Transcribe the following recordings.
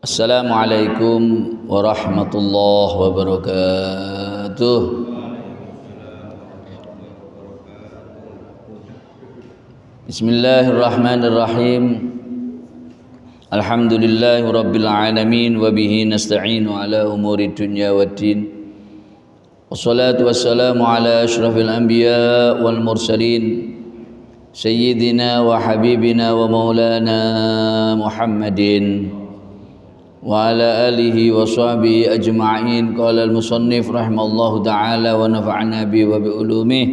Assalamualaikum warahmatullahi wabarakatuh. Bismillahirrahmanirrahim. Alhamdulillahi rabbil alamin wa bihi nasta'inu ala umuri dunya waddin. Wassalatu wassalamu ala asyrafil anbiya wal mursalin sayyidina wa habibina wa maulana Muhammadin wa ala alihi wa sahbihi ajma'in. Qala al-musannif rahimallahu ta'ala wa nafa'na bi wa bi ulumih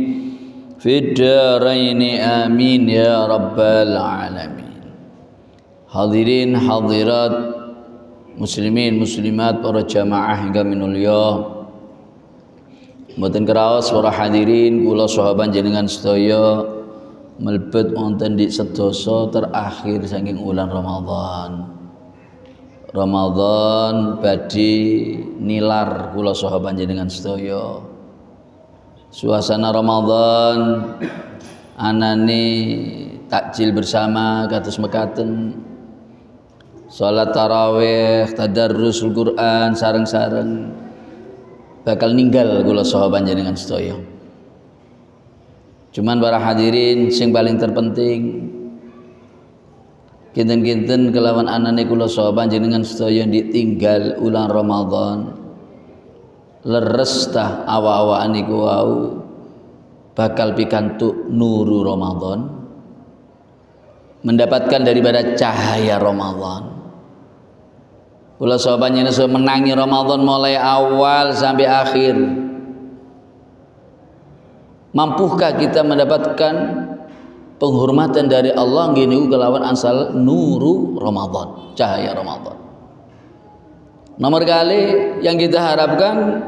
fid dharaini amin ya rabbal alamin. Hadirin hadirat muslimin muslimat para jamaah ingkang minulya, mboten kraos para hadirin kula saha panjenengan sedaya mlebet wonten di sedasa terakhir saking wulan Ramadan badhe nilar kula saha panjenengan sedaya. Suasana Ramadan anane takjil bersama kados mekaten. Salat tarawih, tadarrusul Quran sareng-sareng bakal ninggal kula saha panjenengan sedaya. Cuman para hadirin sing paling terpenting kinten-kinten kelawan anane kula saha panjenengan sedaya ditinggal ulang Ramadan, leres tah awa-awaan niku wau bakal pikantuk nuru Ramadan, mendapatkan daripada cahaya Ramadan. Kula saha panjenengan sedaya menangi Ramadan mulai awal sampai akhir. Mampukah kita mendapatkan penghormatan dari Allah gini kelawan ansal nuru Ramadan, cahaya Ramadan. Nomor kali yang kita harapkan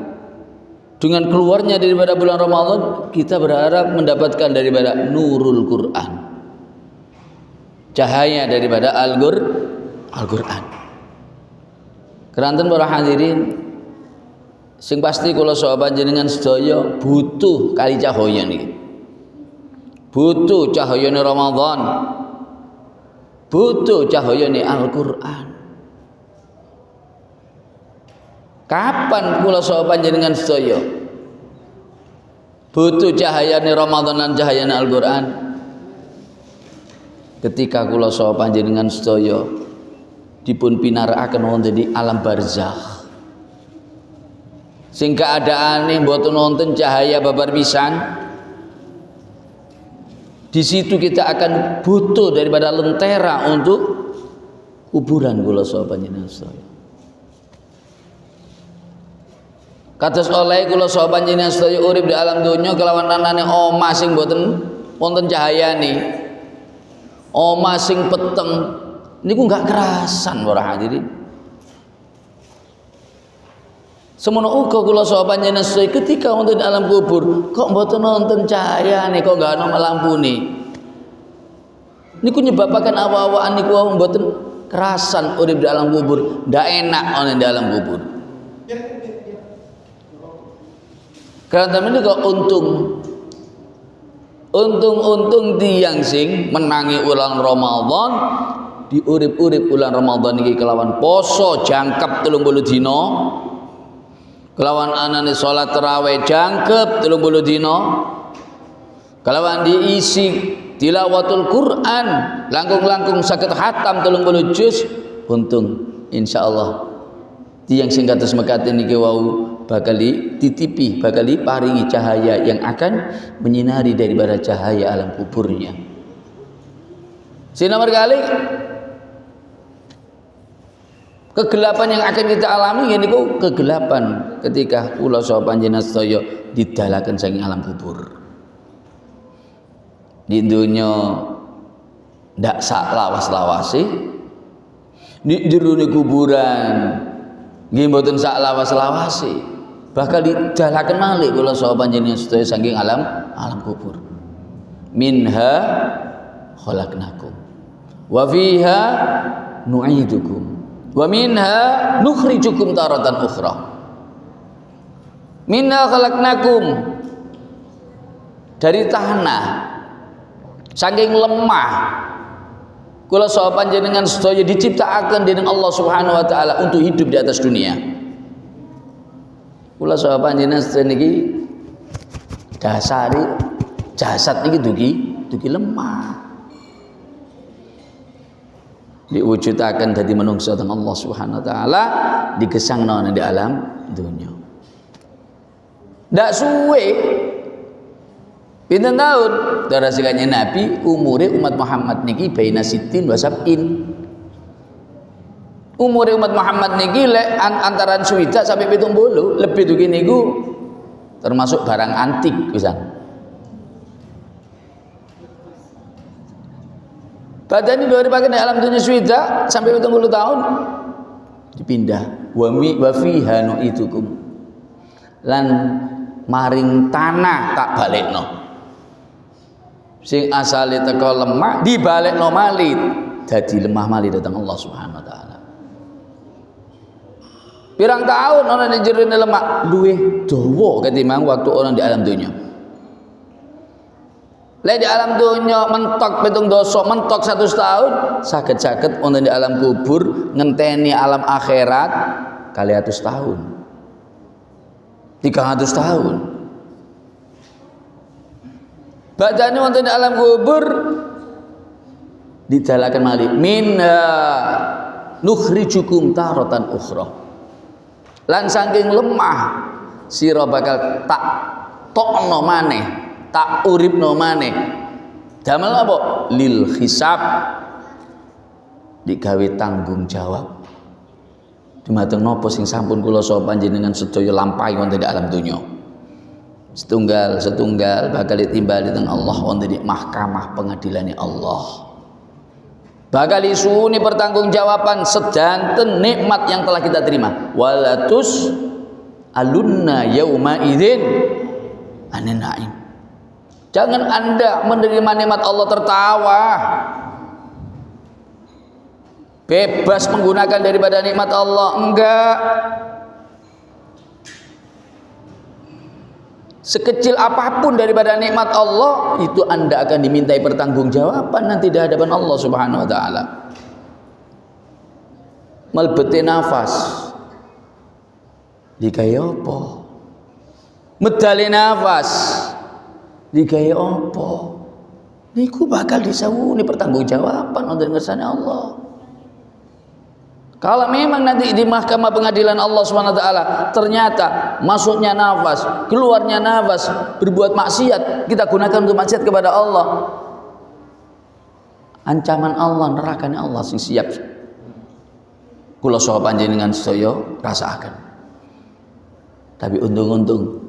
dengan keluarnya daripada bulan Ramadan, kita berharap mendapatkan daripada nurul Quran, cahaya daripada Al-Quran. Keranten para hadirin, sing pasti kula saha panjenengan sedaya butuh kali cahaya niki. Butuh cahayane Ramadan, butuh cahayane Al-Quran. Kapan kula saha panjenengan sedaya butuh cahayane Ramadan lan cahayane Al-Quran? Ketika kula saha panjenengan sedaya dipun pinarakaken wonten di alam barzakh, sing keadaane mboten wonten cahaya babar pisan. Di situ kita akan butuh daripada lentera untuk kuburan kula saha panjenengan sedaya. Kados oleh kula saha panjenengan sedaya urip di alam donya kelawan anane omah sing mboten wonten cahayane, omah sing peteng niku enggak kerasan para hadirin. Semono uga kula saha panjenengan sedaya ketika wonten di alam kubur kok mboten wonten cahayane, kok enggak ana lampune. Niku nyebabaken awa-awaan niku mboten kerasan urip di alam kubur, ndak enak ana di alam kubur. Karena temen kok untung tiyang sing menangi ulang Ramadan, di urip-urip ulang Ramadan iki kelawan poso jangkep 30 dina, kelawan anane salat tarawih jangkep 30 dina, kelawan diisi tilawatul Quran langkung-langkung saged khatam 30 juz, untung insyaallah tiyang sing kados mekaten niki wau bakal dititipi, bakal diparingi cahaya yang akan menyinari daripada cahaya alam kuburnya. Nomor kali kegelapan yang akan kita alami niku kegelapan ketika kula saha panjenengan sedaya didalaken saking alam kubur. Di dunya ndak sak lawas-lawase, di jerone kuburan nggih mboten sak lawas-lawase, bakal didalaken malih kula saha panjenengan sedaya saking alam kubur. Minha khalaqnakum wa fiha nu'idukum wa minha nukhrijukum taratan ukhra. Minha khalaqnakum, dari tanah saking lemah Kula saha panjenengan sedaya diciptakaken dening Allah Subhanahu wa taala untuk hidup di atas dunia. Kula saha panjenengan sedaya niki dasari jasad niki dugi lemah. Diwujudaken dadi manungsa dening Allah Subhanahu wa taala digesangna di alam dunia. Ndak suwe pinten tahun darasikane Nabi umure umat Muhammad niki baina sittin wa sab'in. Umure umat Muhammad niki lek antaran swidak sampai 70 lebih dugi niku termasuk barang antik pisan. Badan ini dipakai di alam dunia swidak sampai 70 tahun dipindah wa fiha nu'itukum lan maring tanah tak balekno. Sing asale teko lemah dibalekno malih dadi lemah malih datang Allah Subhanahu wa taala. Pirang tahun ana ning jero lemah luwih dawa ketimbang waktu orang di alam dunia. Lek di alam dunia mentok 7 dosa, mentok 100 tahun, saged-saged wonten di alam kubur ngenteni alam akhirat 200 tahun. 300 tahun. Badane wonten di alam kubur didalaken malih minna nukhrijukum taratan ukhra. Lan saking lemah sira bakal tak tokno maneh, tak uripno maneh. Damel apa? Lil hisab, digawe tanggung jawab. Dumateng napa sing sampun kula saha panjenengan sedaya lampahi wonten di alam donya. Setunggal bakal ditimbali teng Allah wonten di mahkamah pengadilane Allah. Bakal isuni pertanggungjawaban sedanten nikmat yang telah kita terima. Walatus alunna yauma idzin anin naim. Jangan Anda menerima nikmat Allah tertawa, bebas menggunakan daripada nikmat Allah. Enggak. Sekecil apapun daripada nikmat Allah itu Anda akan dimintai pertanggungjawaban nanti di hadapan Allah Subhanahu wa taala. Melbete nafas dikaya apa? Medale nafas dikaya apa? Niku bakal disawuni pertanggungjawaban wonten ngersane Allah. Kalau memang nanti di mahkamah pengadilan Allah SWT ternyata masuknya nafas, keluarnya nafas, berbuat maksiat, kita gunakan untuk maksiat kepada Allah, ancaman Allah, nerakanya Allah sing siap. Kula saha panjenengan sedaya rasakan. Tapi untung-untung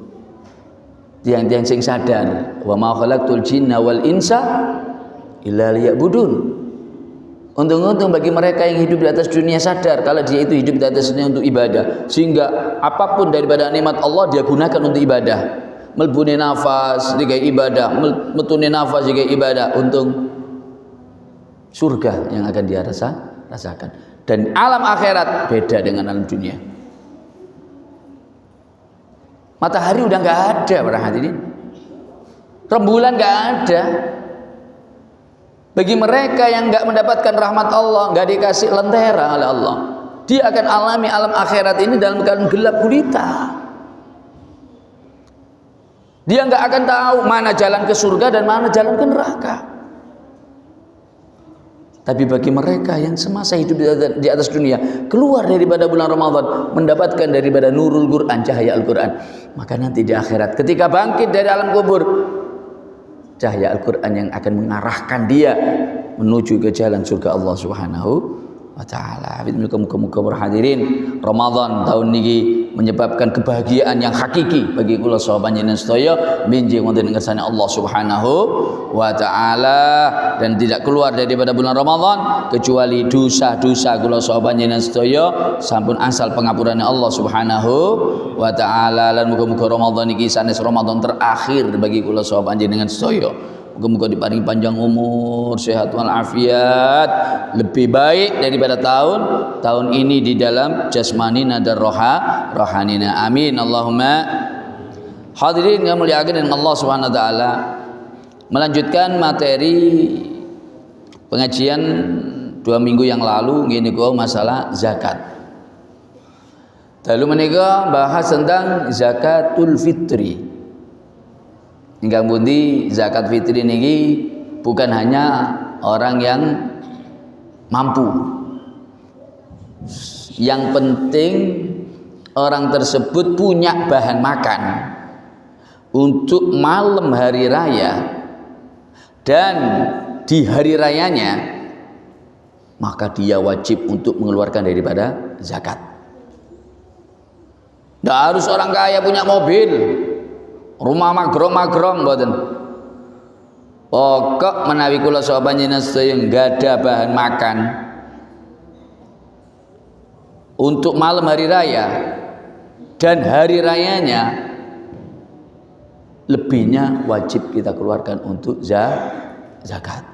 tiang-tiang sing sadar, wa ma khalaqtul jinna wal insa illa liya'budun. Untung-untung bagi mereka yang hidup di atas dunia sadar kalau dia itu hidup di atas dunia untuk ibadah, sehingga apapun daripada nikmat Allah dia gunakan untuk ibadah. Melbune nafas digawe ibadah, metune nafas digawe ibadah. Untung surga yang akan dia rasakan. Dan alam akhirat beda dengan alam dunia. Matahari udah nggak ada para hadirin, rembulan nggak ada. Bagi mereka yang enggak mendapatkan rahmat Allah, enggak dikasih lentera oleh Allah, dia akan alami alam akhirat ini dalam keadaan gelap gulita. Dia enggak akan tahu mana jalan ke surga dan mana jalan ke neraka. Tapi bagi mereka yang semasa hidup di atas dunia, keluar daripada bulan Ramadan, mendapatkan daripada nurul Quran, cahaya Al-Quran, maka nanti di akhirat ketika bangkit dari alam kubur, cahaya Al-Quran yang akan mengarahkan dia menuju ke jalan surga Allah Subhanahu wa taala. Muga-muga berhadirin Ramadan tahun niki menyebabkan kebahagiaan yang hakiki bagi kula saha panjenengan sedaya minjing wonten ngersane Allah Subhanahu wa taala dan tidak keluar daripada bulan Ramadan kecuali dosa-dosa kula saha panjenengan sedaya sampun asal pengapurane Allah Subhanahu wa taala. Lan muga-muga Ramadan niki sanes Ramadan terakhir bagi kula saha panjenengan sedaya. Moga-moga diparingi panjang umur, sehat walafiat, lebih baik daripada tahun ini di dalam jasmanina dan rohanina. Amin. Allahumma. Hadirin yang muliakan dengan Allah Subhanahu wa taala, melanjutkan materi pengajian 2 minggu yang lalu ngene kok masalah zakat. Lalu menika bahas tentang zakatul fitri. Ingkang pundi zakat fitri niki bukan hanya orang yang mampu. Yang penting orang tersebut punya bahan makan untuk malam hari raya dan di hari rayanya, maka dia wajib untuk mengeluarkan daripada zakat. Tidak harus orang kaya punya mobil, rumah magrong-magrong, mboten. Pokok menawi kula saha panjenengan sedaya enggak ada bahan makan untuk malam hari raya dan hari rayanya, lebihnya wajib kita keluarkan untuk zakat.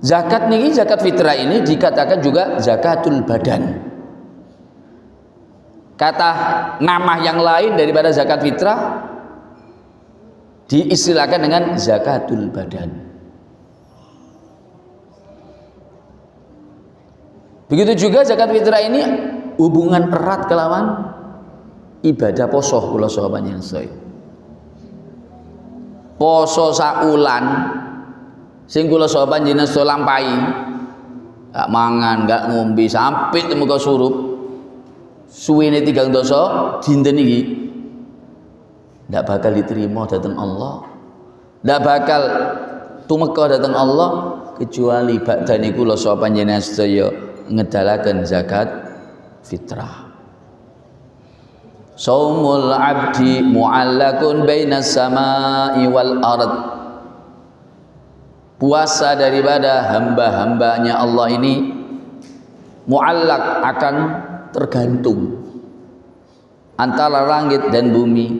Zakat niki, zakat fitrah ini dikatakan juga zakatul badan. Kata nama yang lain daripada zakat fitrah diistilahkan dengan zakatul badan. Begitu juga zakat fitrah ini hubungan erat kelawan ibadah poso kula saha panjenengan sedaya. Poso saulan sing kula saha panjenengan sedaya lampahi, gak mangan, gak ngombe sampai temu surup, suwene 3 dosa dinten iki ndak bakal diterima datang Allah, ndak bakal tumeka datang Allah kecuali badane kula saha panjenengan sedaya ngedalaken zakat fitrah. Saumul abdi mu'allakun bainas samai wal ard. Puasa daripada hamba-hambanya Allah ini mu'allak, akan tergantung antara langit dan bumi.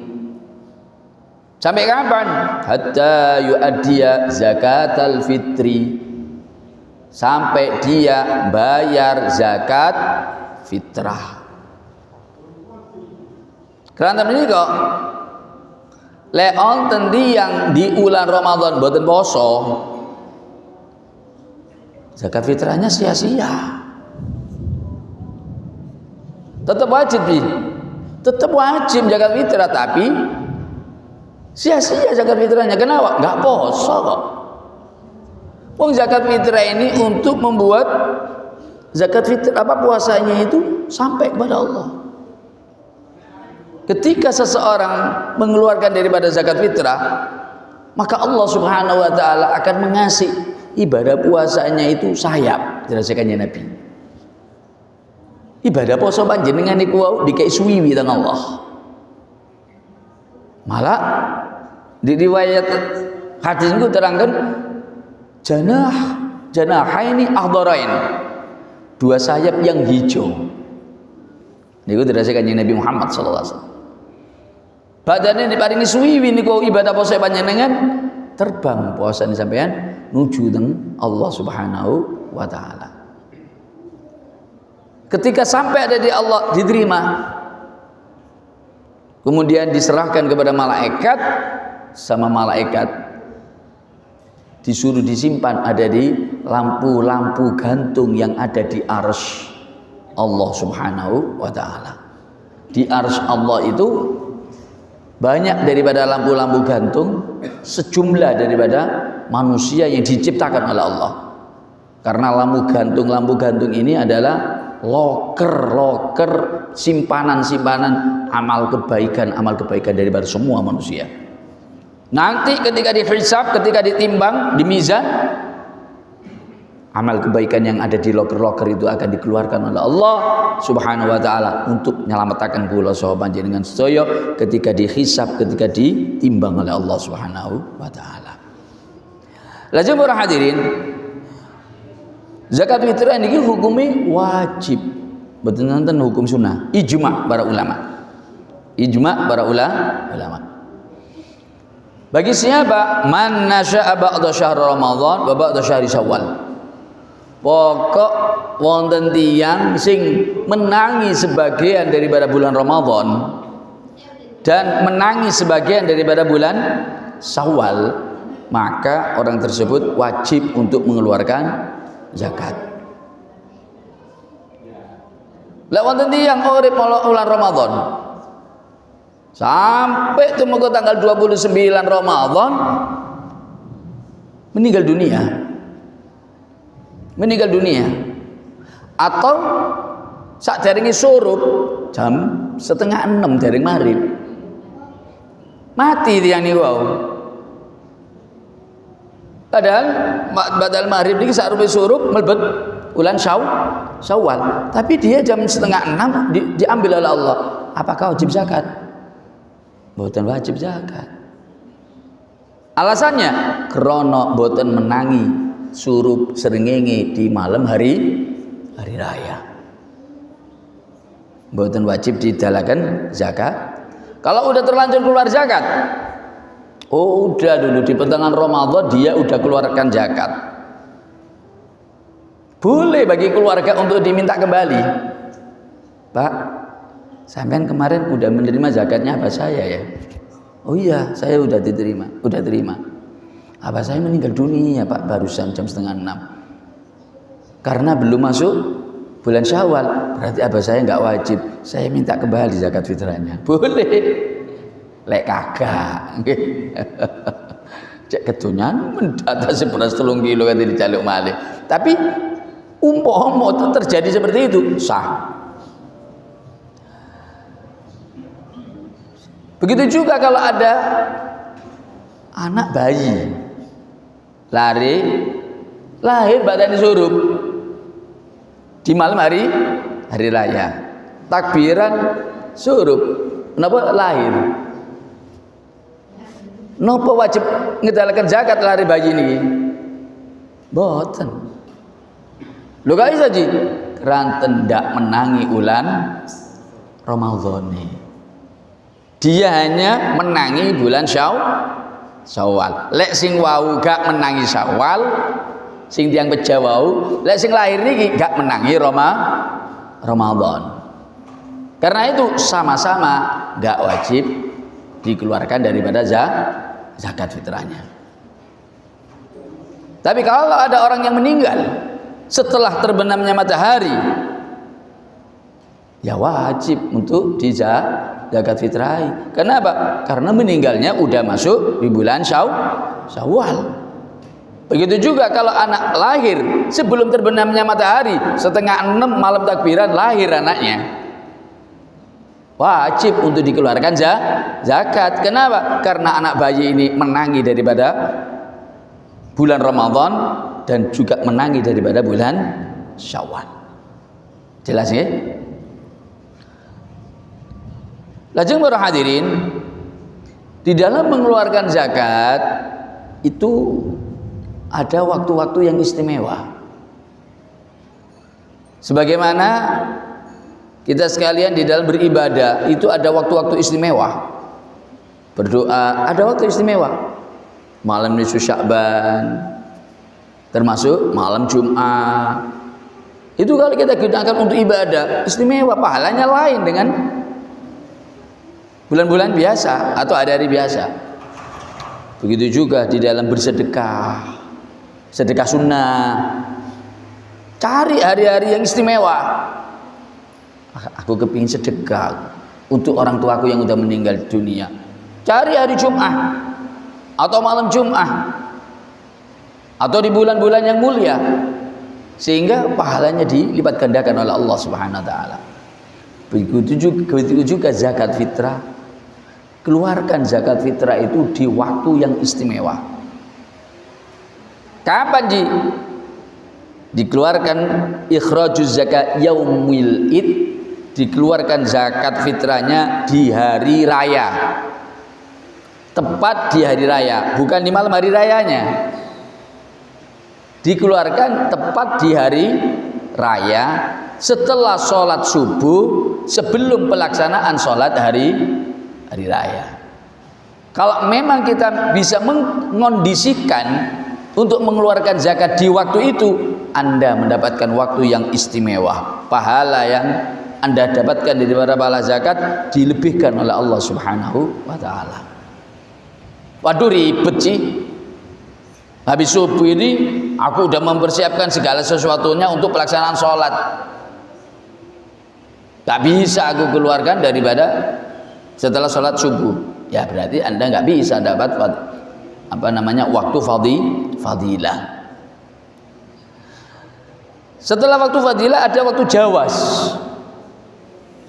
Sampai kapan? Hatta yu'addiya zakatal fitri, sampai dia bayar zakat fitrah. Karena ini kok leon tendi yang di bulan Ramadan boten poso, zakat fitrahnya sia-sia. Tetap wajib tetap wajib zakat fitrah, tapi sia-sia zakat fitrahnya. Kenapa? Nggak poso kok. Wong zakat fitrah ini untuk membuat zakat fitrah puasanya itu sampai kepada Allah. Ketika seseorang mengeluarkan daripada zakat fitrah, maka Allah Subhanahu wa taala akan mengasih ibadah puasanya itu sayap, dirasakannya Nabi. Ibadah poso panjenengan niku wau dikei suwiwi teng Allah. Malah di riwayat hadis niku terangkan janahaini akhdarain, 2 sayap yang hijau. Niku dirasakannya Nabi Muhammad sallallahu alaihi wasallam. Badane diparingi suwiwi niku ibadah poso panjenengan, terbang puasane sampean nuju teng Allah Subhanahu wa taala. Ketika sampai ada di Allah diterima, kemudian diserahkan kepada malaikat, sama malaikat disuruh disimpan ada di lampu-lampu gantung yang ada di arsy Allah Subhanahu wa taala. Di arsy Allah itu banyak daripada lampu-lampu gantung, sejumlah daripada manusia yang diciptakan oleh Allah. Karena lampu gantung ini adalah loker simpanan amal kebaikan daripada semua manusia. Nanti ketika dihisab, ketika ditimbang, di mizan, amal kebaikan yang ada di loker itu akan dikeluarkan oleh Allah Subhanahu wa taala untuk nyelametkan kula saha panjenengan sedaya ketika dihisab, ketika ditimbang oleh Allah Subhanahu wa taala. Lajeng para hadirin, zakat fitrah niki hukumnya wajib, mboten wonten hukum sunnah. Ijma para ulama. Bagi siapa? Man nasya'a ba'da syahr Ramadan wa ba'da syahri Syawal. Pokok wonten tiyang sing menangi sebagian daripada bulan Ramadan dan menangi sebagian daripada bulan Syawal, maka orang tersebut wajib untuk mengeluarkan zakat. Lek wonten tiyang urip bulan Ramadan sampai tumuju tanggal 29 Ramadan meninggal dunia atau sak derenge surup jam 5:30 dereng maghrib mati tiyang niku wau. Padahal badal maghrib niki sak rupi surup mlebet bulan Syawal, tapi dia jam 5:30 diambil oleh Allah. Apakah wajib zakat? Mboten wajib zakat. Alasannya krana mboten menangi surup srengenge di malam hari raya. Mboten wajib didalakan zakat. Kalau udah terlanjur keluar zakat, udah dulu di pertengahan Ramadan dia udah keluarkan zakat. Boleh bagi keluarga untuk diminta kembali. Pak, sampean kemarin udah menerima zakatnya abah saya ya? Oh iya, saya udah terima. Abah saya meninggal dunia Pak barusan jam 5:30. Karena belum masuk bulan Syawal, berarti abah saya nggak wajib. Saya minta kembali zakat fitrahnya. Boleh. Lek kagak. Cek kedonyan mendatasi beras 3 kilo kan dijaluk malih. Tapi umpama terjadi seperti itu sah. Begitu juga kalau ada anak bayi lahir badan surup di malam hari raya, takbiran surup, kenapa lahir? Napa wajib ngedalakan zakat lahir bayi ini? Boten. Lho gak iso ji, keranten ndak menangi ulan Ramadan. Dia hanya menangi bulan Syawal. Lek sing wau gak menangi Syawal, sing tiang beja wau, lek sing lahir niki gak menangi Ramadan. Karena itu sama-sama gak wajib dikeluarkan daripada zakat fitrahnya. Tapi kalau ada orang yang meninggal setelah terbenamnya matahari, ya wajib untuk zakat fitrah. Kenapa? Karena meninggalnya udah masuk di bulan Syawal. Begitu juga kalau anak lahir sebelum terbenamnya matahari, 5:30 malam takbiran lahir anaknya, wajib untuk dikeluarkan zakat. Kenapa? Karena anak bayi ini menangi daripada bulan Ramadan dan juga menangi daripada bulan Syawal. Jelas ya? Lajeng para hadirin, di dalam mengeluarkan zakat itu ada waktu-waktu yang istimewa. Sebagaimana kita sekalian di dalam beribadah itu ada waktu-waktu istimewa. Berdoa ada waktu istimewa. Malam nisfu Sya'ban, termasuk malam Jumat. Itu kalau kita gunakan untuk ibadah istimewa, pahalanya lain dengan bulan-bulan biasa atau hari-hari biasa. Begitu juga di dalam bersedekah, sedekah sunnah. Cari hari-hari yang istimewa. Aku kepingin sedekah untuk orang tuaku yang udah meninggal dunia. Cari hari Jumat atau malam Jumat atau di bulan-bulan yang mulia, sehingga pahalanya dilipat gandakan oleh Allah Subhanahu wa taala. Begitu juga zakat fitrah. Keluarkan zakat fitrah itu di waktu yang istimewa. Kapan dikeluarkan ikhrajuz zakat yaumil id? Dikeluarkan zakat fitrahnya di hari raya, tepat di hari raya, bukan di malam hari rayanya. Dikeluarkan tepat di hari raya setelah sholat subuh, sebelum pelaksanaan sholat hari raya. Kalau memang kita bisa mengkondisikan untuk mengeluarkan zakat di waktu itu, Anda mendapatkan waktu yang istimewa. Pahala yang Anda dapatkan dari pahala zakat dilebihkan oleh Allah Subhanahu wa taala. Waduh ribet sih. Habis subuh ini aku udah mempersiapkan segala sesuatunya untuk pelaksanaan sholat. Tak bisa aku keluarkan daripada setelah sholat subuh. Ya berarti Anda nggak bisa dapat waktu fadilah. Setelah waktu fadilah ada waktu jawas.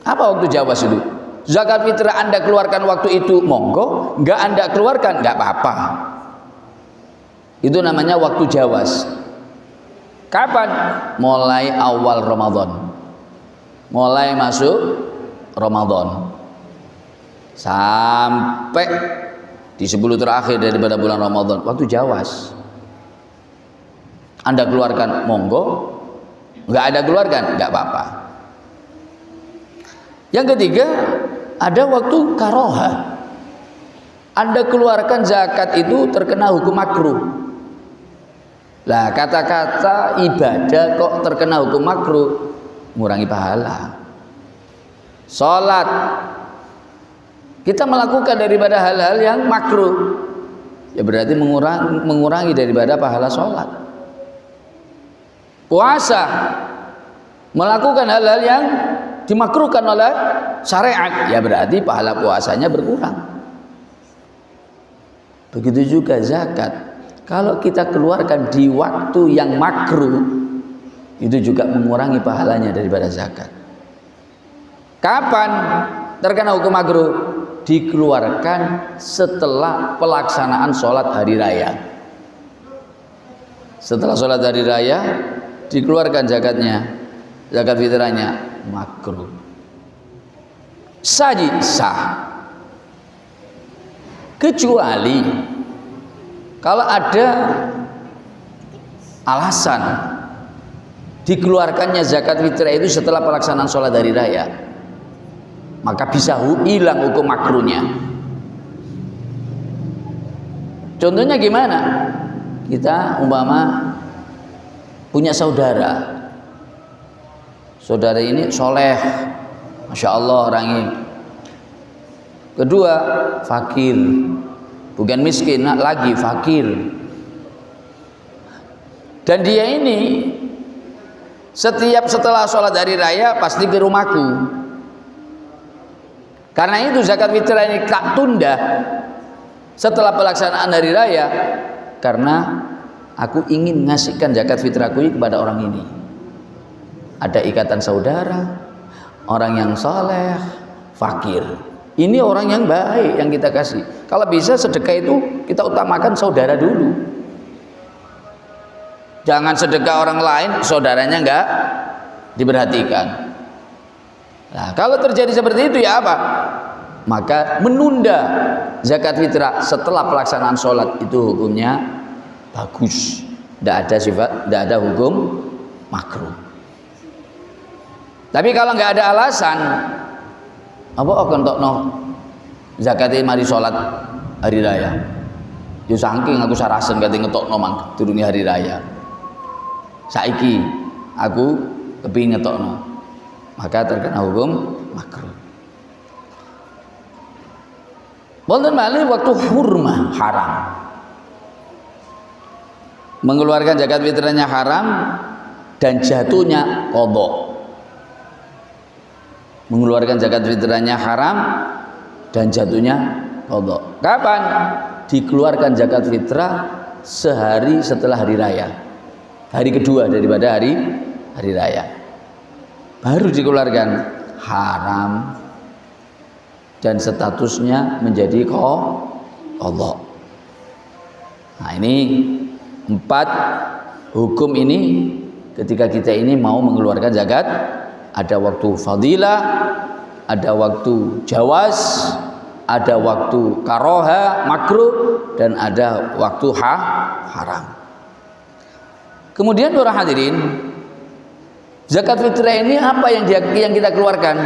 Apa waktu jawas itu? Zakat fitrah Anda keluarkan waktu itu monggo, nggak Anda keluarkan nggak apa-apa. Itu namanya waktu jawas. Kapan? Mulai awal Ramadan. Mulai masuk Ramadan sampai di 10 terakhir daripada bulan Ramadan, waktu jawas. Anda keluarkan monggo, nggak Anda keluarkan nggak apa-apa. Yang ketiga, ada waktu karoha. Anda keluarkan zakat itu terkena hukum makruh. Lah kata-kata ibadah kok terkena hukum makruh, mengurangi pahala. Salat kita melakukan daripada hal-hal yang makruh, ya berarti mengurangi daripada pahala salat. Puasa melakukan hal-hal yang dimakruhkan oleh syariat, ya berarti pahala puasanya berkurang. Begitu juga zakat. Kalau kita keluarkan di waktu yang makruh, itu juga mengurangi pahalanya daripada zakat. Kapan terkena hukum makruh? Dikeluarkan setelah pelaksanaan sholat hari raya. Setelah sholat hari raya dikeluarkan zakatnya, zakat fitrahnya, makruh. Sah, kecuali kalau ada alasan dikeluarkannya zakat fitrah itu setelah pelaksanaan sholat hari raya, maka bisa hilang hukum makruhnya. Contohnya gimana? Kita umpama punya saudara ini soleh, masya Allah orangnya. Kedua, fakir, bukan miskin lagi, fakir. Dan dia ini setiap setelah sholat hari raya pasti ke rumahku. Karena itu zakat fitrah ini tak tunda setelah pelaksanaan hari raya, karena aku ingin ngasihkan zakat fitrahku kepada orang ini. Ada ikatan saudara, orang yang soleh, fakir. Ini orang yang baik yang kita kasih. Kalau bisa sedekah itu kita utamakan saudara dulu. Jangan sedekah orang lain, saudaranya enggak diperhatikan. Nah, kalau terjadi seperti itu ya apa? Maka menunda zakat fitrah setelah pelaksanaan sholat itu hukumnya bagus. Tidak ada hukum makruh. Tapi kalau nggak ada alasan, apa kontokno zakatnya mari sholat hari raya? Yo saking aku sarasen kate ngetokno mang durunge hari raya. Saiki aku kepingin ngetokno, maka terkena hukum makruh. Wonten malih waktu hurmah haram. Mengeluarkan zakat fitrahnya haram dan jatuhnya qadha. Mengeluarkan zakat fitrahnya haram dan jatuhnya qadha. Kapan? Dikeluarkan zakat fitrah sehari setelah hari raya. Hari kedua daripada hari raya. Baru dikeluarkan, haram dan statusnya menjadi qadha. Nah, ini 4 hukum ini ketika kita ini mau mengeluarkan zakat. Ada waktu fadilah, ada waktu jawaz, ada waktu karoha makruh, dan ada waktu haram. Kemudian para hadirin, zakat fitrah ini apa yang kita keluarkan?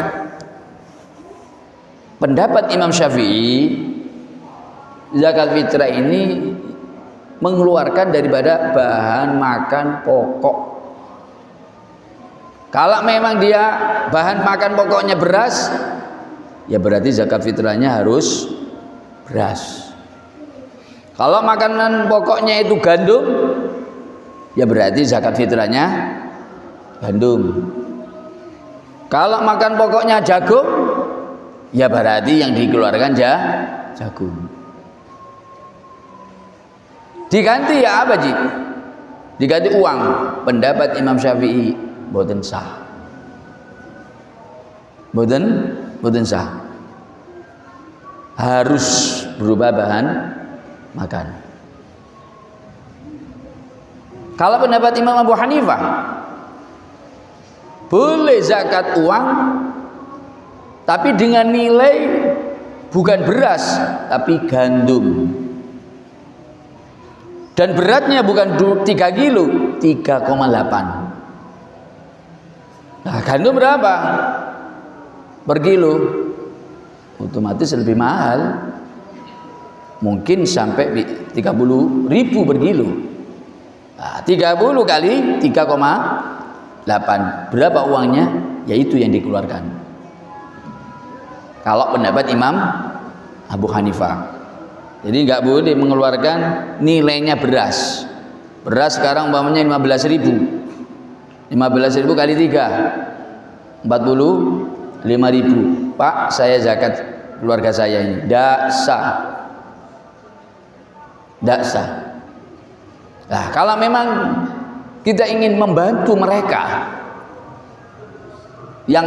Pendapat Imam Syafi'i, zakat fitrah ini mengeluarkan daripada bahan makan pokok. Kalau memang dia bahan makan pokoknya beras, ya berarti zakat fitrahnya harus beras. Kalau makanan pokoknya itu gandum, ya berarti zakat fitrahnya gandum. Kalau makan pokoknya jagung, ya berarti yang dikeluarkan jagung. Diganti ya apa Ji? Diganti uang. Pendapat Imam Syafi'i boten sah. Boten sah. Harus berubah bahan makan. Kalau pendapat Imam Abu Hanifah, boleh zakat uang, tapi dengan nilai bukan beras, tapi gandum. Dan beratnya bukan 3 kilo, 3,8. Nah, gandum berapa per kilo? Otomatis lebih mahal. Mungkin sampai 30.000 per kilo. Nah, 30 kali 3,8. Berapa uangnya? Yaitu yang dikeluarkan. Kalau pendapat Imam Abu Hanifah. Jadi nggak boleh mengeluarkan nilainya beras. Beras sekarang umpamanya 15.000. 15.000 kali 3. 45.000. Pak, saya zakat keluarga saya ini. Tidak sah. Tidak sah. Nah, kalau memang kita ingin membantu mereka yang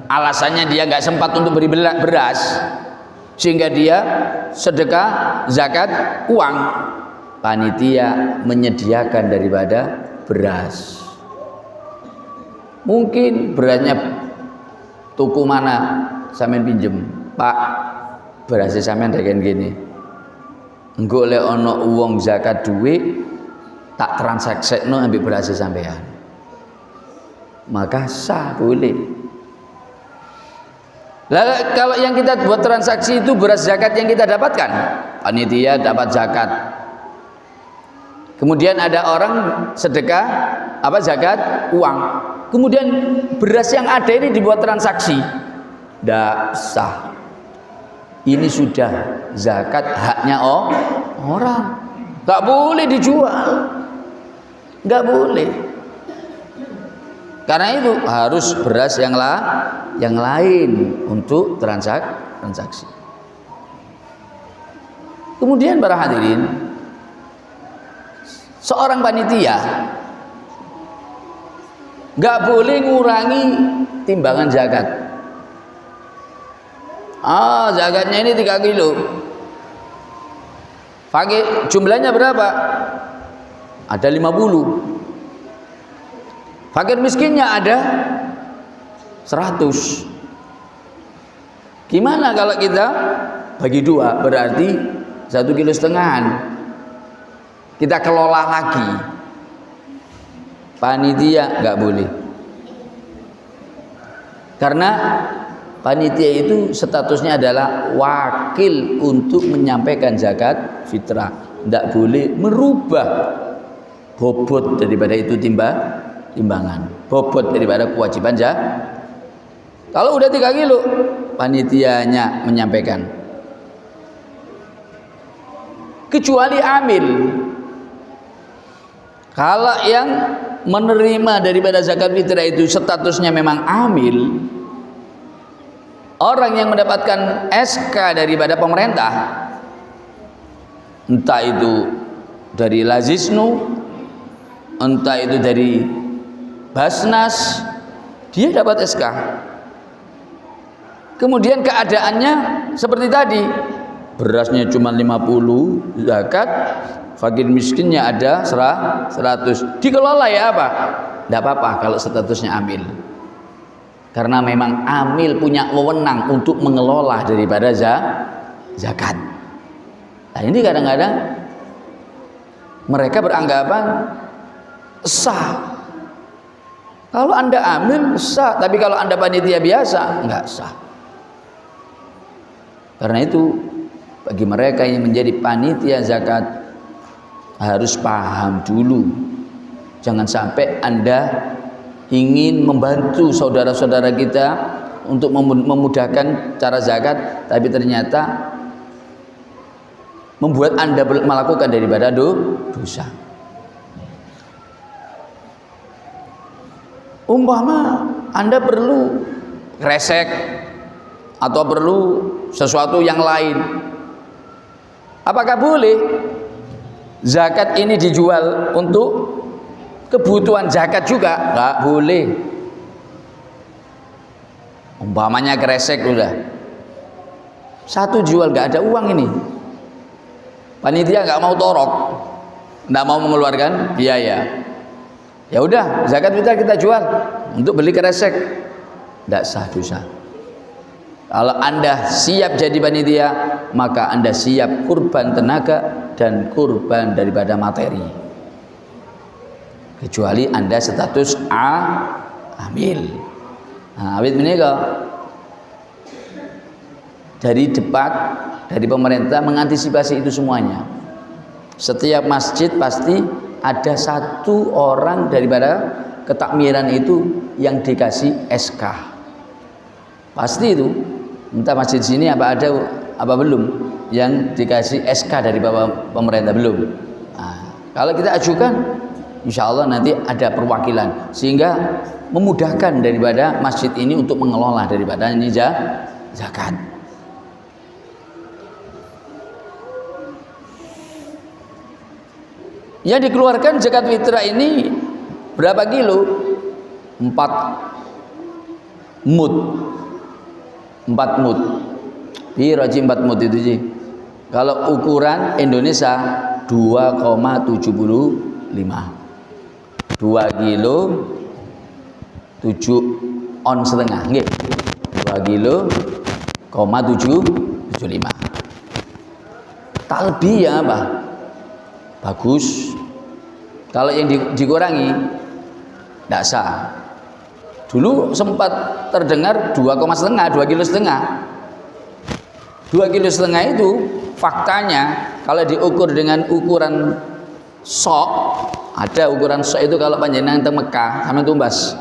alasannya dia nggak sempat untuk beri beras, sehingga dia sedekah zakat uang, panitia menyediakan daripada beras. Mungkin berasnya tuku mana sampean pinjem, Pak, berasnya sampean kayak gini. Engko lek ana uang zakat duit tak transaksekno ambil beras sampean, maka sah, boleh. Lalu kalau yang kita buat transaksi itu beras zakat yang kita dapatkan, panitia dapat zakat. Kemudian ada orang sedekah apa zakat uang. Kemudian beras yang ada ini dibuat transaksi, tidak sah. Ini sudah zakat haknya orang, nggak boleh dijual, nggak boleh. Karena itu harus beras yang lain untuk transaksi. Kemudian para hadirin, seorang panitia nggak boleh ngurangi timbangan zakat. Zakatnya ini 3 kilo. Pakai jumlahnya berapa? Ada 50. Fakir miskinnya ada 100. Gimana kalau kita bagi 2? Berarti 1,5 kilo. Kita kelola lagi. Panitia nggak boleh. Karena panitia itu statusnya adalah wakil untuk menyampaikan zakat fitrah. Tidak boleh merubah bobot daripada itu timbangan, bobot daripada kewajiban zakat. Kalau udah 3 kilo, panitianya menyampaikan. Kecuali amil. Kalau yang menerima daripada zakat fitrah itu statusnya memang amil, orang yang mendapatkan SK daripada pemerintah, entah itu dari Lazisnu, entah itu dari Basnas, dia dapat SK. Kemudian keadaannya seperti tadi, berasnya cuma 50 zakat, fakir miskinnya ada 100. Dikelola ya apa? Tidak apa-apa kalau statusnya amil. Karena memang amil punya wewenang untuk mengelola daripada zakat. Nah, ini kadang-kadang mereka beranggapan sah. Kalau Anda amil sah, tapi kalau Anda panitia biasa enggak sah. Karena itu bagi mereka yang menjadi panitia zakat harus paham dulu. Jangan sampai Anda ingin membantu saudara-saudara kita untuk memudahkan cara zakat, tapi ternyata membuat Anda melakukan daripada dosa. Umpama Anda perlu kresek atau perlu sesuatu yang lain, apakah boleh zakat ini dijual untuk kebutuhan zakat juga? Nggak boleh. Umpamanya kresek udah satu jual, nggak ada uang ini, panitia nggak mau torok, nggak mau mengeluarkan biaya, ya udah zakat kita jual untuk beli kresek, nggak sah dosa. Kalau Anda siap jadi panitia, maka Anda siap kurban tenaga dan kurban daripada materi, kecuali Anda status amil. Nah, awit menika dari depak dari pemerintah mengantisipasi itu semuanya. Setiap masjid pasti ada satu orang daripada ketakmiran itu yang dikasih SK. Pasti itu. Entah masjid sini apa ada apa belum yang dikasih SK dari bapak pemerintah belum. Nah, kalau kita ajukan, insya Allah nanti ada perwakilan sehingga memudahkan daripada masjid ini untuk mengelola daripada ini zakat. Yang dikeluarkan zakat fitrah ini berapa kilo? 4 mud. 4 mud. Piro 4 mud itu sih? Kalau ukuran Indonesia 2,75. 2 kilo 7 on setengah, nggih. 2 kilo, 775. Tak lebih ya, Pak. Bagus. Kalau yang dikurangi tidak sah. Dulu sempat terdengar 2,5, 2 kilo setengah. 2 kilo setengah itu faktanya kalau diukur dengan ukuran sok, ada ukuran sok itu kalau panjenengan teng Mekah sama tumbas.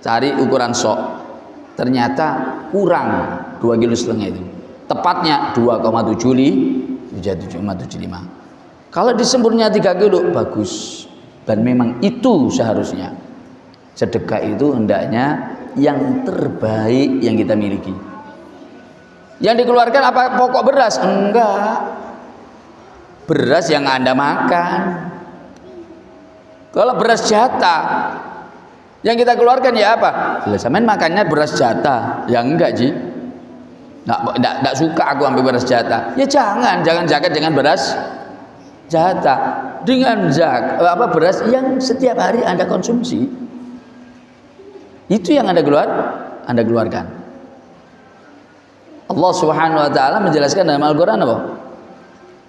Cari ukuran sok. Ternyata kurang 2 kilo setengah itu. Tepatnya 2,75. Kalau disempurnya 3 kilo bagus, dan memang itu seharusnya. Sedekah itu hendaknya yang terbaik yang kita miliki. Yang dikeluarkan apa? Pokok beras? Enggak. Beras yang Anda makan. Kalau beras jatah yang kita keluarkan ya apa? Sampean makannya beras jatah. Ya enggak, Ji. Enggak suka aku ambil beras jatah. Ya jangan zakat dengan beras jatah, dengan beras yang setiap hari Anda konsumsi. Itu yang Anda keluarkan. Allah Subhanahu wa taala menjelaskan dalam Al-Qur'an apa?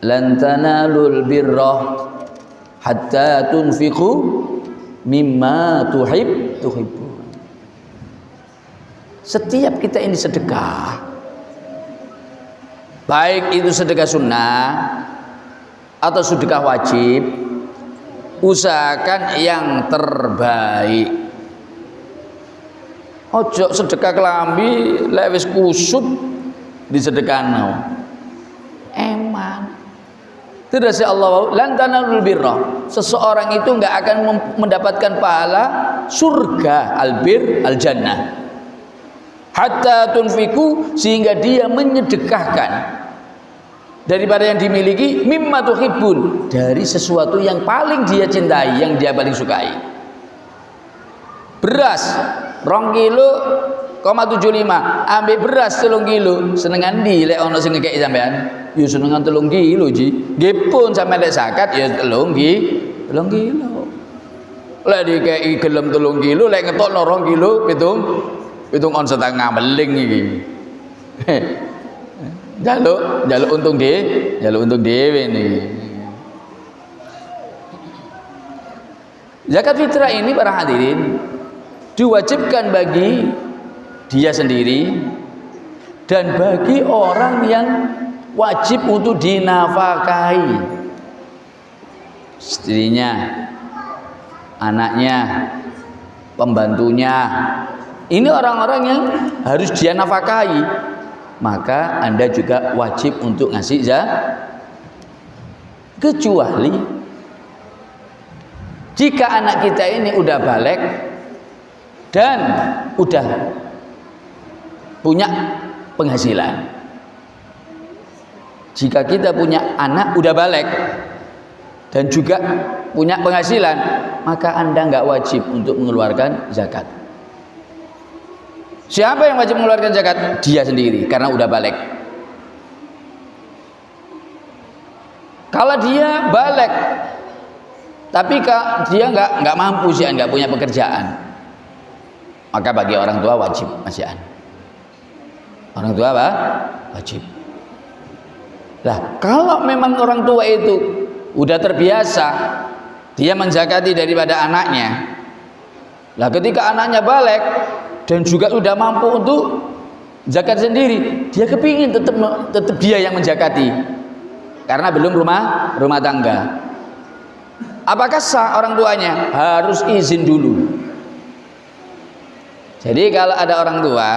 Lan tanalul birra hatta tunfiqu mimma tuhibbun. Setiap kita ini sedekah, baik itu sedekah sunnah atau sedekah wajib, usahakan yang terbaik. Ojo sedekah kelambi lek wis kusut disedekahno. Eman. Terus Allah lan tanalul birra. Seseorang itu enggak akan mendapatkan pahala surga, albir, aljannah. Hatta tunfiku, sehingga dia menyedekahkan daripada yang dimiliki mimma tuhibbun, dari sesuatu yang paling dia cintai, yang dia paling sukai. Beras 2 kilo, 0,75, ambil beras 3 kilo, senengan di lek ono sing ngekeki sampean, ya senengan 3 kilo Ji. Nggih pun sampean lek zakat ya 3 kilo. Lek dikeki gelem 3 kilo, lek ngetokno 2 kilo, pitung on setengah meling iki. Jaluk untung dhewe nih. Zakat fitrah ini para hadirin diwajibkan bagi dia sendiri dan bagi orang yang wajib untuk dinafkahi. Istrinya, anaknya, pembantunya. Ini orang-orang yang harus dia nafkahi. Maka Anda juga wajib untuk ngasih kecuali jika anak kita ini udah balik dan udah punya penghasilan. Jika kita punya anak udah balik dan juga punya penghasilan, maka Anda nggak wajib untuk mengeluarkan zakat. Siapa yang wajib mengeluarkan zakat? Dia sendiri, karena udah balik. Kalau dia balik tapi dia nggak mampu sih, nggak punya pekerjaan, maka bagi orang tua wajib masihan. Orang tua apa? Wajib. Lah, kalau memang orang tua itu udah terbiasa dia menzakati daripada anaknya, lah ketika anaknya balik dan juga udah mampu untuk zakat sendiri, dia kepingin tetap dia yang menzakati karena belum rumah tangga. Apakah sah orang tuanya? Harus izin dulu. Jadi kalau ada orang tua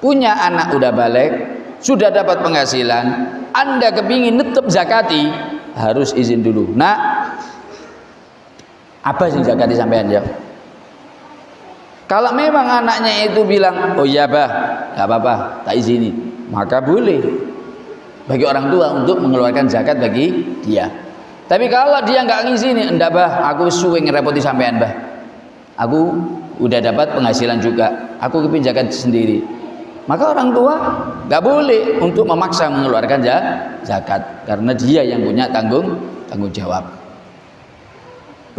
punya anak udah balik, sudah dapat penghasilan, Anda kepingin tetap zakati, harus izin dulu. Nah, apa sih zakati sampean ya? Kalau memang anaknya itu bilang, oh iya bah, gak apa-apa, tak izini, maka boleh bagi orang tua untuk mengeluarkan zakat bagi dia. Tapi kalau dia nggak ngizini, enggak bah, aku suwe ngerepoti sampean bah, aku udah dapat penghasilan juga, aku kepingin zakat sendiri, maka orang tua nggak boleh untuk memaksa mengeluarkan zakat karena dia yang punya tanggung jawab.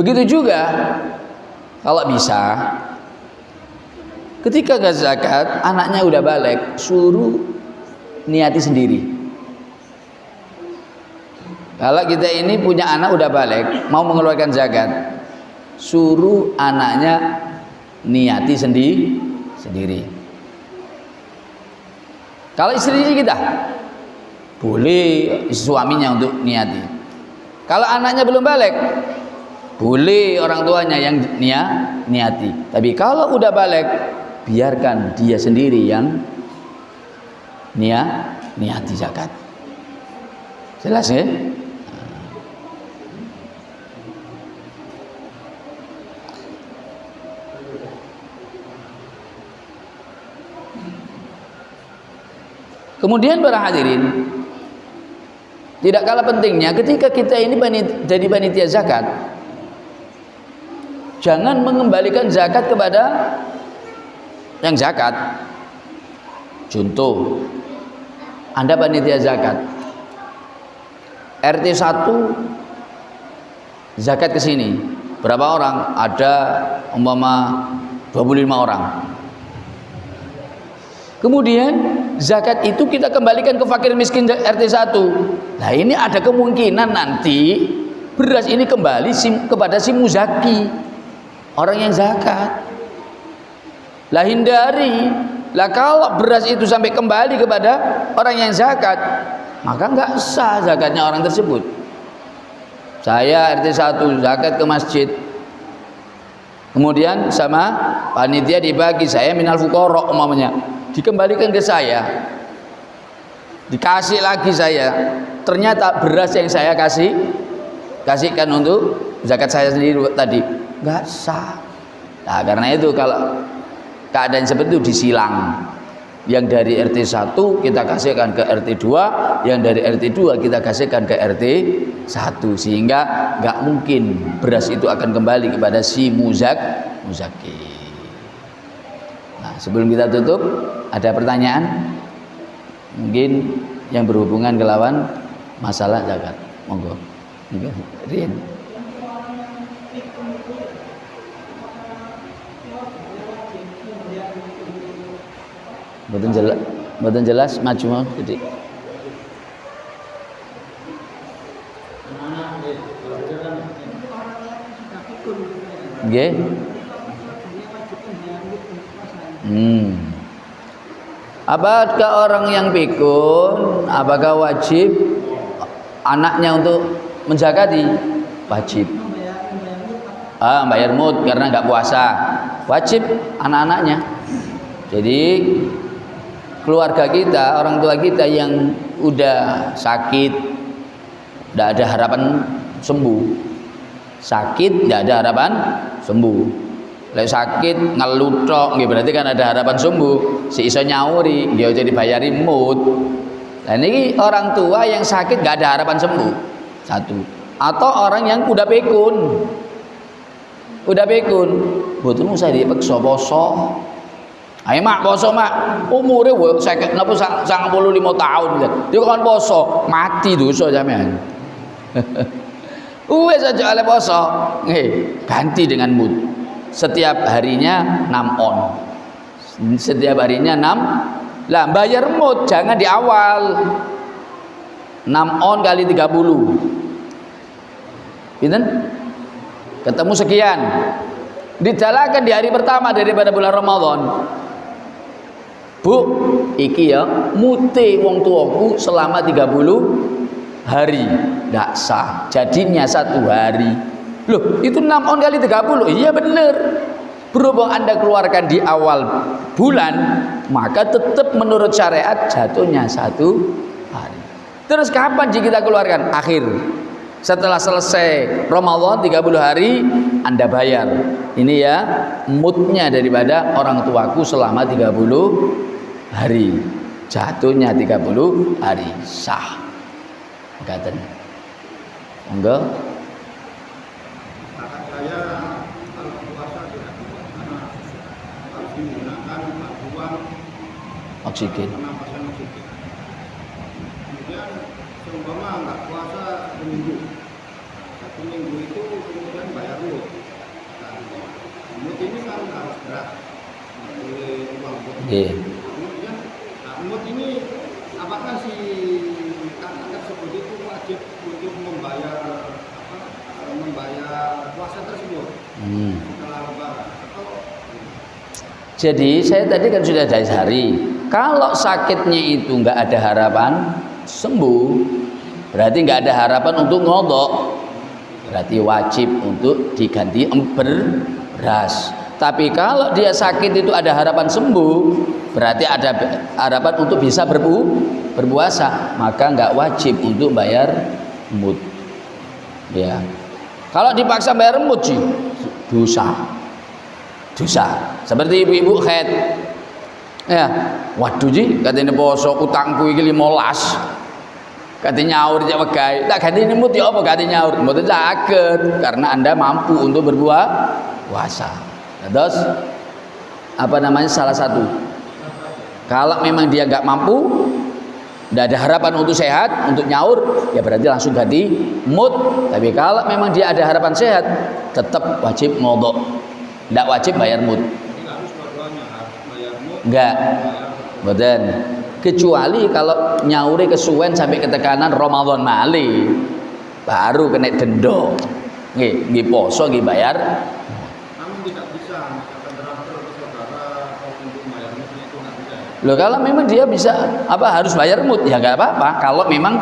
Begitu juga kalau bisa ketika gak zakat anaknya udah balik, suruh niati sendiri. Kalau kita ini punya anak udah balik mau mengeluarkan zakat, suruh anaknya niati sendiri. Kalau istri kita boleh suaminya untuk niati. Kalau anaknya belum balik, boleh orang tuanya yang niati. Tapi kalau udah balik, biarkan dia sendiri yang niati zakat. Jelas ya? Kemudian para hadirin, tidak kalah pentingnya ketika kita ini jadi panitia zakat, jangan mengembalikan zakat kepada yang zakat. Contoh, Anda panitia zakat, RT 1 zakat ke sini, berapa orang? Ada umpama 25 orang. Kemudian zakat itu kita kembalikan ke fakir miskin RT 1. Nah, ini ada kemungkinan nanti beras ini kembali kepada si muzaki, orang yang zakat. Lah hindari. Lah kalau beras itu sampai kembali kepada orang yang zakat, maka enggak sah zakatnya orang tersebut. Saya RT 1 zakat ke masjid, kemudian sama panitia dibagi, saya minal fuqara umpamanya, dikembalikan ke saya, dikasih lagi saya, ternyata beras yang saya kasihkan untuk zakat saya sendiri tadi nggak sah. Nah, karena itu kalau keadaan seperti itu disilang, yang dari RT 1 kita kasihkan ke RT 2, yang dari RT 2 kita kasihkan ke RT 1, sehingga nggak mungkin beras itu akan kembali kepada si muzaki. Nah, sebelum kita tutup, ada pertanyaan mungkin yang berhubungan ke lawan masalah zakat, monggo. Rian. Mboten jelas maju mau jadi. Nggih. Apakah orang yang pikun apakah wajib anaknya untuk menzakati? Wajib. Bayar mut karena nggak puasa. Wajib anak-anaknya. Jadi keluarga kita, orang tua kita yang udah sakit, tidak ada harapan sembuh. Sakit tidak ada harapan sembuh. Lek sakit ngeluh tok nggih berarti kan ada harapan sembuh. Si iso nyauri dia jadi bayari mut. Nah ini orang tua yang sakit nggak ada harapan sembuh. Satu. Atau orang yang udah pikun. Udah pikun, mboten usah dipeksa poso. Ayo mak poso mak, umure saya napa 95 tahun dia kan poso, mati dosa sampean. Wes aja ale poso, ganti dengan mood. Setiap harinya 6 on. Setiap harinya 6. Lah bayar mood jangan di awal. 6 on kali 30. Pinten? Ketemu sekian. Didalakan di hari pertama daripada bulan Ramadan. Bu, iki ya mute wong tuaku selama 30 hari. Ndak sah. Jadinya 1 hari. Loh, itu 6 on kali 30. Iya bener. Berhubung Anda keluarkan di awal bulan, maka tetap menurut syariat jatuhnya 1 hari. Terus kapan kita keluarkan? Akhir. Setelah selesai Ramadan 30 hari Anda bayar. Ini ya mutnya daripada orang tuaku selama 30 hari. Jatuhnya 30 hari sah. Ngaten. Enggak? Saya kalau puasa tidak bisa karena harus menggunakan bantuan Oksigen. pernapasan oksigen. Kemudian seumpama nggak puasa seminggu, 1 minggu itu kemudian bayar mut. Nah, mut ini kan harus berat, nggak boleh uang mut. Iya. Kemudian mut ini apakah si kakak tersebut itu wajib untuk membayar puasa tersebut setelah lebaran atau? Jadi saya tadi kan sudah dasari, kalau sakitnya itu nggak ada harapan sembuh, berarti nggak ada harapan untuk ngodok, berarti wajib untuk diganti beras. Tapi kalau dia sakit itu ada harapan sembuh, berarti ada harapan untuk bisa berpuasa, maka nggak wajib untuk bayar mut. Ya. Kalau dipaksa bayar mut sih dosa. Seperti ibu-ibu haid. Ya, waduh ji, katanya poso utangku iki 15. Katanya nyaur jak wegai. Tak ganti mut ya apa ganti nyaur? Mboten saged karena Anda mampu untuk berpuasa. Terus apa namanya salah satu? Kalau memang dia nggak mampu, tidak ada harapan untuk sehat, untuk nyaur, ya berarti langsung ganti mut. Tapi kalau memang dia ada harapan sehat, tetap wajib ngodok, tidak wajib bayar mut. Enggak, betul. Kecuali kalau nyauri kesuwen sampai ketekanan Ramadan mali, baru kena denda. Nggih poso nggih bayar. Namun tidak bisa misalkan transfer ke saudara untuk bayar mutnya itu nggak bisa. Loh kalau memang dia bisa harus bayar mut ya nggak apa-apa. Kalau memang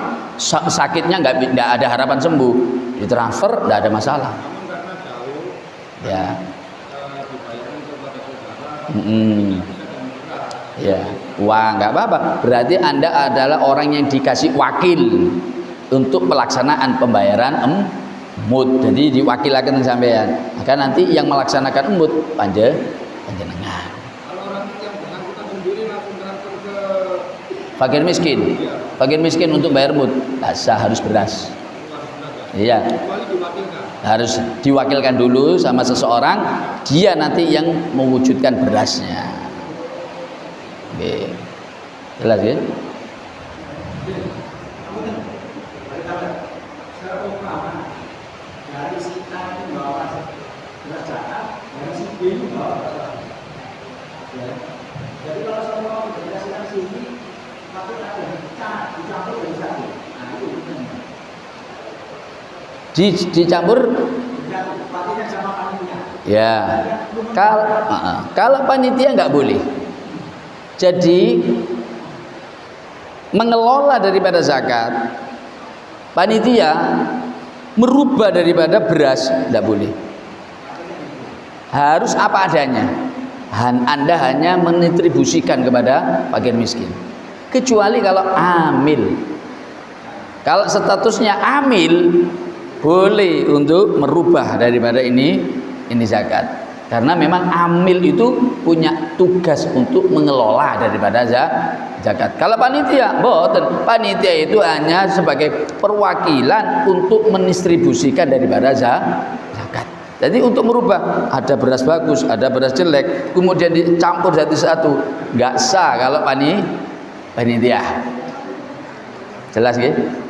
sakitnya nggak ada harapan sembuh, ditransfer nggak ada masalah. Namun karena jauh, Ya. dibayarkan kepada saudara, Ya, wah nggak apa-apa. Berarti Anda adalah orang yang dikasih wakil untuk pelaksanaan pembayaran mut. Jadi diwakilkan sampean. Maka nanti yang melaksanakan mut panjenengan. Fakir miskin, untuk bayar mut, sah harus beras. Iya, harus diwakilkan dulu sama seseorang, dia nanti yang mewujudkan berasnya. Oke, jelas ya? Jadi kalau saya mau berdasarkan sini, tapi ada dicampur dari satu. Nah itu Dicampur? Patinya sama panitia. Ya. Kalau panitia nggak boleh. Jadi mengelola daripada zakat, panitia merubah daripada beras nggak boleh. Harus apa adanya. Anda hanya mendistribusikan kepada fakir miskin. Kecuali kalau amil. Kalau statusnya amil, boleh untuk merubah daripada ini zakat. Karena memang amil itu punya tugas untuk mengelola daripada zakat. Kalau panitia, boten. Panitia itu hanya sebagai perwakilan untuk mendistribusikan daripada zakat. Jadi untuk merubah, ada beras bagus, ada beras jelek, kemudian dicampur jadi satu, nggak sah kalau panitia. Jelas nggih?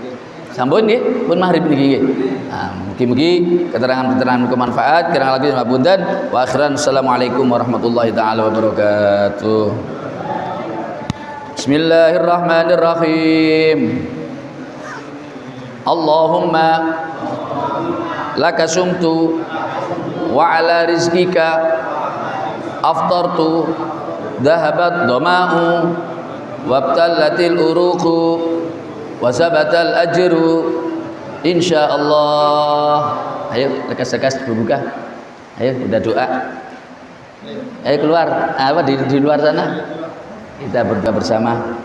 Sampun nggih, pun maghrib niki nggih. Nah, mugi-mugi keterangan-keterangan bermanfaat. Kirang lagi ngapunten. Wa akhiran assalamualaikum warahmatullahi taala wabarakatuh. Bismillahirrahmanirrahim. Allahumma laka sumtu wa ala rizqika aftartu dhahabat dhama'u wabtallatil uruqu wa sabatal ajru insyaallah. Ayo lekas-lekas berbuka. Ayo udah doa. Ayo keluar. Apa di luar sana? Kita berdoa bersama.